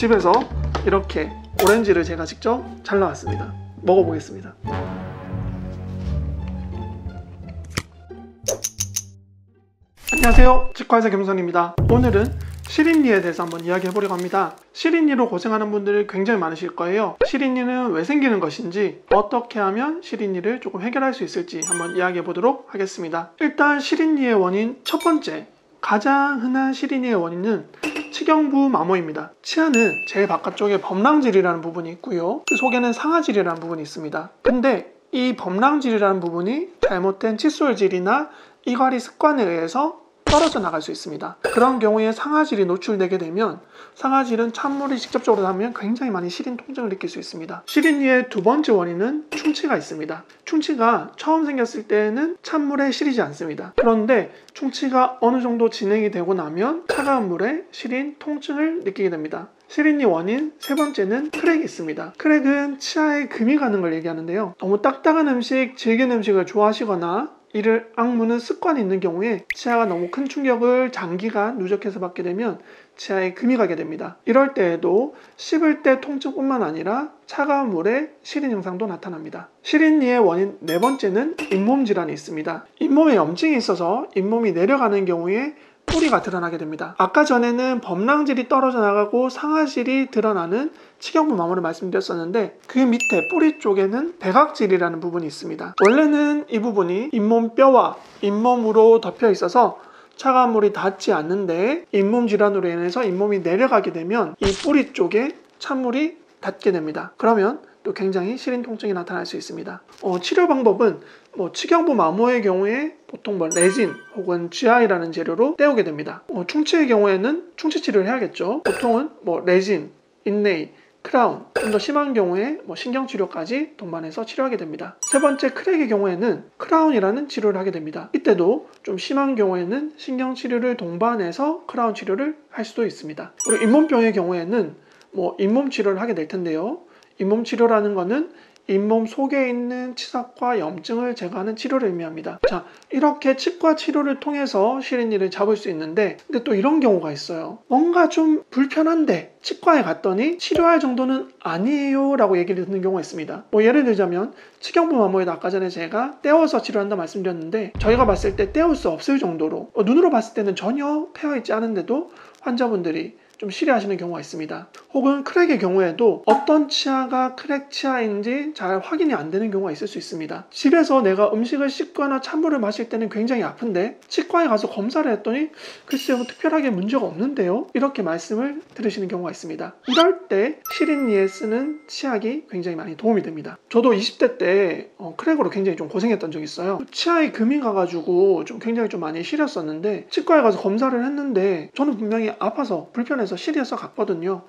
집에서 이렇게 오렌지를 제가 직접 잘라왔습니다. 먹어보겠습니다. 안녕하세요, 치과의사 김선입니다. 오늘은 시린니에 대해서 한번 이야기해 보려고 합니다. 시린니로 고생하는 분들이 굉장히 많으실 거예요. 시린니는 왜 생기는 것인지, 어떻게 하면 시린니를 조금 해결할 수 있을지 한번 이야기해 보도록 하겠습니다. 일단 시린니의 원인 첫 번째, 가장 흔한 시린니의 원인은 치경부 마모입니다. 치아는 제일 바깥쪽에 범랑질이라는 부분이 있고요, 그 속에는 상아질이라는 부분이 있습니다. 근데 이 범랑질이라는 부분이 잘못된 칫솔질이나 이갈이 습관에 의해서 떨어져 나갈 수 있습니다. 그런 경우에 상아질이 노출되게 되면, 상아질은 찬물이 직접적으로 닿으면 굉장히 많이 시린 통증을 느낄 수 있습니다. 시린니의 두 번째 원인은 충치가 있습니다. 충치가 처음 생겼을 때는 찬물에 시리지 않습니다. 그런데 충치가 어느 정도 진행이 되고 나면 차가운 물에 시린 통증을 느끼게 됩니다. 시린니 원인 세 번째는 크랙이 있습니다. 크랙은 치아에 금이 가는 걸 얘기하는데요, 너무 딱딱한 음식, 질긴 음식을 좋아하시거나 이를 악무는 습관이 있는 경우에 치아가 너무 큰 충격을 장기간 누적해서 받게 되면 치아에 금이 가게 됩니다. 이럴 때에도 씹을 때 통증뿐만 아니라 차가운 물에 시린 증상도 나타납니다. 시린니의 원인 네 번째는 잇몸 질환이 있습니다. 잇몸에 염증이 있어서 잇몸이 내려가는 경우에 뿌리가 드러나게 됩니다. 아까 전에는 범랑질이 떨어져 나가고 상아질이 드러나는 치경부 마모를 말씀드렸었는데, 그 밑에 뿌리 쪽에는 백악질이라는 부분이 있습니다. 원래는 이 부분이 잇몸 뼈와 잇몸으로 덮여 있어서 차가운 물이 닿지 않는데, 잇몸 질환으로 인해서 잇몸이 내려가게 되면 이 뿌리 쪽에 찬물이 닿게 됩니다. 그러면 또 굉장히 시린 통증이 나타날 수 있습니다. 치료 방법은 치경부 마모의 경우에 보통 레진 혹은 GI라는 재료로 때우게 됩니다. 충치의 경우에는 충치 치료를 해야겠죠. 보통은 레진, 인레이, 크라운, 좀 더 심한 경우에 신경치료까지 동반해서 치료하게 됩니다. 세 번째, 크랙의 경우에는 크라운이라는 치료를 하게 됩니다. 이때도 좀 심한 경우에는 신경치료를 동반해서 크라운 치료를 할 수도 있습니다. 그리고 잇몸병의 경우에는 잇몸 치료를 하게 될 텐데요, 잇몸 치료라는 것은 잇몸 속에 있는 치석과 염증을 제거하는 치료를 의미합니다. 자, 이렇게 치과 치료를 통해서 시린니를 잡을 수 있는데, 근데 또 이런 경우가 있어요. 뭔가 좀 불편한데 치과에 갔더니 치료할 정도는 아니에요 라고 얘기를 듣는 경우가 있습니다. 예를 들자면 치경부 마모에도 아까 전에 제가 떼어서 치료한다 말씀드렸는데, 저희가 봤을 때 떼울 수 없을 정도로 눈으로 봤을 때는 전혀 패여있지 않은데도 환자분들이 좀 싫어하시는 경우가 있습니다. 혹은 크랙의 경우에도 어떤 치아가 크랙 치아인지 잘 확인이 안 되는 경우가 있을 수 있습니다. 집에서 내가 음식을 씹거나 찬물을 마실 때는 굉장히 아픈데 치과에 가서 검사를 했더니 글쎄요, 특별하게 문제가 없는데요, 이렇게 말씀을 들으시는 경우가 있습니다. 이럴 때 시린니에 쓰는 치약이 굉장히 많이 도움이 됩니다. 저도 20대 때 크랙으로 굉장히 좀 고생했던 적이 있어요. 치아에 금이 가가지고 굉장히 좀 많이 시렸었는데, 치과에 가서 검사를 했는데 저는 분명히 아파서 불편해서 시리어서 갔거든요.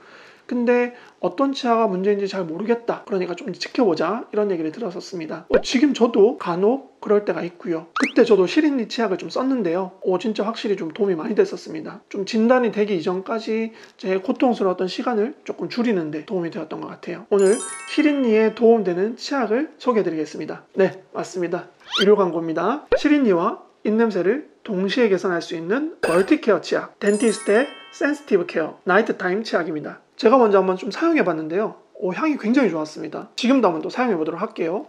근데 어떤 치아가 문제인지 잘 모르겠다, 그러니까 좀 지켜보자, 이런 얘기를 들었었습니다. 지금 저도 간혹 그럴 때가 있고요. 그때 저도 시린니 치약을 좀 썼는데요, 진짜 확실히 좀 도움이 많이 됐었습니다. 좀 진단이 되기 이전까지 제 고통스러웠던 시간을 조금 줄이는데 도움이 되었던 것 같아요. 오늘 시린니에 도움되는 치약을 소개해 드리겠습니다. 네, 맞습니다. 의료 광고입니다. 시린니와 입냄새를 동시에 개선할 수 있는 멀티케어 치약, 덴티스트의 센시티브 케어 나이트 타임 치약입니다. 제가 먼저 한번 좀 사용해 봤는데요, 향이 굉장히 좋았습니다. 지금도 한번 또 사용해 보도록 할게요.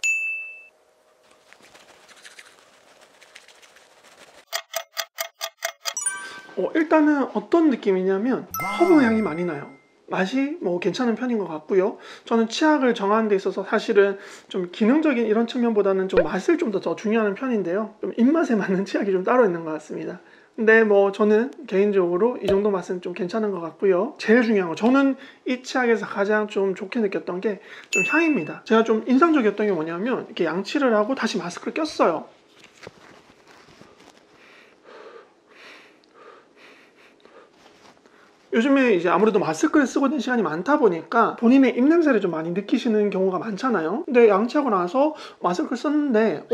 일단은 어떤 느낌이냐면 허브 향이 많이 나요. 맛이 괜찮은 편인 것 같고요. 저는 치약을 정하는 데 있어서 사실은 좀 기능적인 이런 측면보다는 좀 맛을 좀 더 중요하는 편인데요, 좀 입맛에 맞는 치약이 좀 따로 있는 것 같습니다. 근데 저는 개인적으로 이 정도 맛은 좀 괜찮은 것 같고요. 제일 중요한 거, 저는 이 치약에서 가장 좀 좋게 느꼈던 게 좀 향입니다. 제가 좀 인상적이었던 게 뭐냐면, 이렇게 양치를 하고 다시 마스크를 꼈어요. 요즘에 이제 아무래도 마스크를 쓰고 있는 시간이 많다 보니까 본인의 입냄새를 좀 많이 느끼시는 경우가 많잖아요. 근데 양치하고 나서 마스크를 썼는데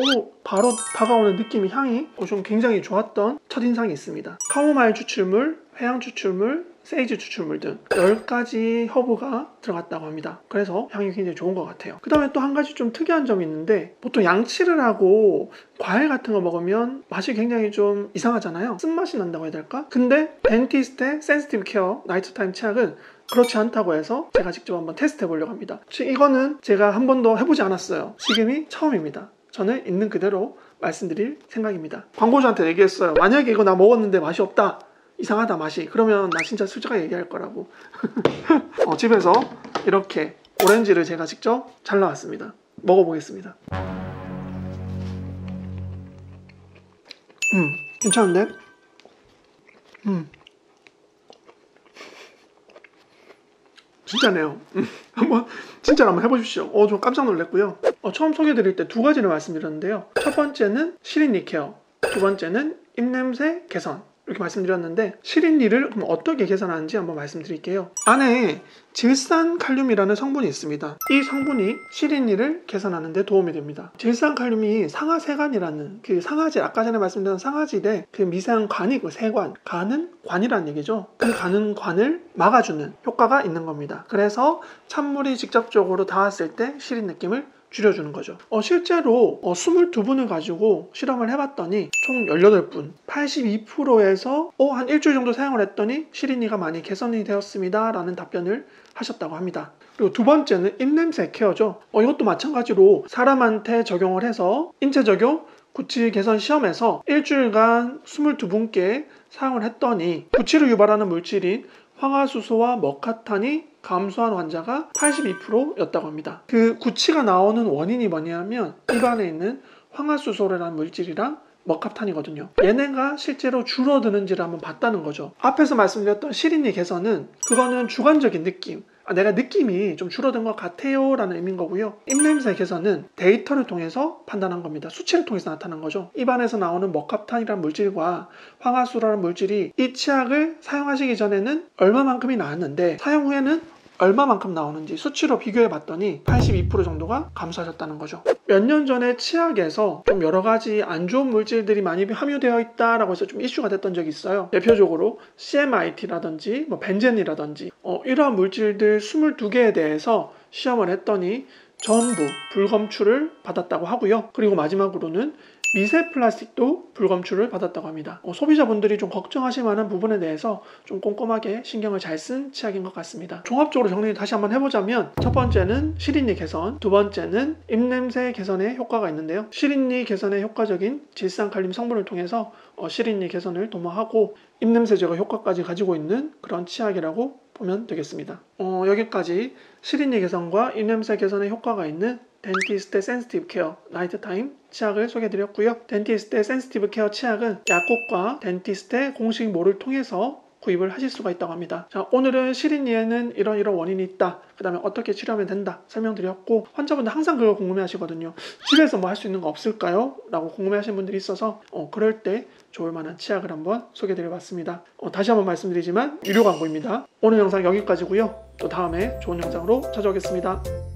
바로 다가오는 느낌이, 향이 좀 굉장히 좋았던 첫인상이 있습니다. 카모마일 추출물, 회양 추출물, 세이지 추출물 등 10가지 허브가 들어갔다고 합니다. 그래서 향이 굉장히 좋은 것 같아요. 그 다음에 또 한 가지 좀 특이한 점이 있는데, 보통 양치를 하고 과일 같은 거 먹으면 맛이 굉장히 좀 이상하잖아요. 쓴맛이 난다고 해야 될까? 근데 덴티스트의 센시티브 케어 나이트 타임 치약은 그렇지 않다고 해서 제가 직접 한번 테스트 해보려고 합니다. 이거는 제가 한 번도 해보지 않았어요. 지금이 처음입니다. 저는 있는 그대로 말씀드릴 생각입니다. 광고주한테 얘기했어요. 만약에 이거 나 먹었는데 맛이 없다, 이상하다 맛이, 그러면 나 진짜 솔직하게 얘기할 거라고. 집에서 이렇게 오렌지를 제가 직접 잘라왔습니다. 먹어보겠습니다. 괜찮은데? 진짜네요. 진짜로 한번 해보십시오. 저 깜짝 놀랐고요. 처음 소개해드릴 때 두 가지를 말씀드렸는데요. 첫 번째는 시린니 케어, 두 번째는 입냄새 개선, 이렇게 말씀드렸는데, 시린니를 그럼 어떻게 개선하는지 한번 말씀드릴게요. 안에 질산칼륨이라는 성분이 있습니다. 이 성분이 시린니를 개선하는 데 도움이 됩니다. 질산칼륨이 상하세간이라는 그 상하질, 아까 전에 말씀드린 상하질의 그 미세한 관이, 그 세관, 간은 관이라는 얘기죠. 그 간은 관을 막아주는 효과가 있는 겁니다. 그래서 찬물이 직접적으로 닿았을 때 시린 느낌을 줄여주는 거죠. 실제로 22분을 가지고 실험을 해봤더니 총 18분, 82%에서 한 일주일 정도 사용을 했더니 시린니가 많이 개선이 되었습니다 라는 답변을 하셨다고 합니다. 그리고 두 번째는 입냄새 케어죠. 이것도 마찬가지로 사람한테 적용을 해서 인체 적용 구취 개선 시험에서 일주일간 22분께 사용을 했더니 구취를 유발하는 물질인 황화수소와 먹화탄이 감소한 환자가 82%였다고 합니다. 그 구취가 나오는 원인이 뭐냐면 입안에 있는 황화수소라는 물질이랑 먹화탄이거든요. 얘네가 실제로 줄어드는지를 한번 봤다는 거죠. 앞에서 말씀드렸던 시린니 개선은 그거는 주관적인 느낌, 내가 느낌이 좀 줄어든 것 같아요 라는 의미인 거고요. 입냄새 개선은 데이터를 통해서 판단한 겁니다. 수치를 통해서 나타난 거죠. 입안에서 나오는 먹화탄이라는 물질과 황화수소라는 물질이 이 치약을 사용하시기 전에는 얼마만큼이 나왔는데 사용 후에는 얼마만큼 나오는지 수치로 비교해 봤더니 82% 정도가 감소하셨다는 거죠. 몇 년 전에 치약에서 좀 여러 가지 안 좋은 물질들이 많이 함유되어 있다라고 해서 좀 이슈가 됐던 적이 있어요. 대표적으로 CMIT라든지 벤젠이라든지 이러한 물질들 22개에 대해서 시험을 했더니 전부 불검출을 받았다고 하고요. 그리고 마지막으로는 미세 플라스틱도 불검출을 받았다고 합니다. 소비자분들이 좀 걱정하실 만한 부분에 대해서 좀 꼼꼼하게 신경을 잘 쓴 치약인 것 같습니다. 종합적으로 정리 다시 한번 해보자면, 첫 번째는 시린니 개선, 두 번째는 입냄새 개선에 효과가 있는데요. 시린니 개선에 효과적인 질산칼륨 성분을 통해서 시린니 개선을 도모하고 입냄새 제거 효과까지 가지고 있는 그런 치약이라고 보면 되겠습니다. 여기까지 시린니 개선과 입냄새 개선에 효과가 있는 덴티스트 센시티브 케어 나이트 타임 치약을 소개해드렸고요. 덴티스트 센시티브 케어 치약은 약국과 덴티스트의 공식 몰을 통해서 구입을 하실 수가 있다고 합니다. 자, 오늘은 시린니에는 이런 원인이 있다, 그 다음에 어떻게 치료하면 된다 설명드렸고, 환자분들 항상 그걸 궁금해 하시거든요. 집에서 뭐 할 수 있는 거 없을까요? 라고 궁금해 하시는 분들이 있어서 그럴 때 좋을 만한 치약을 한번 소개해드려봤습니다. 다시 한번 말씀드리지만 유료 광고입니다. 오늘 영상 여기까지고요. 또 다음에 좋은 영상으로 찾아오겠습니다.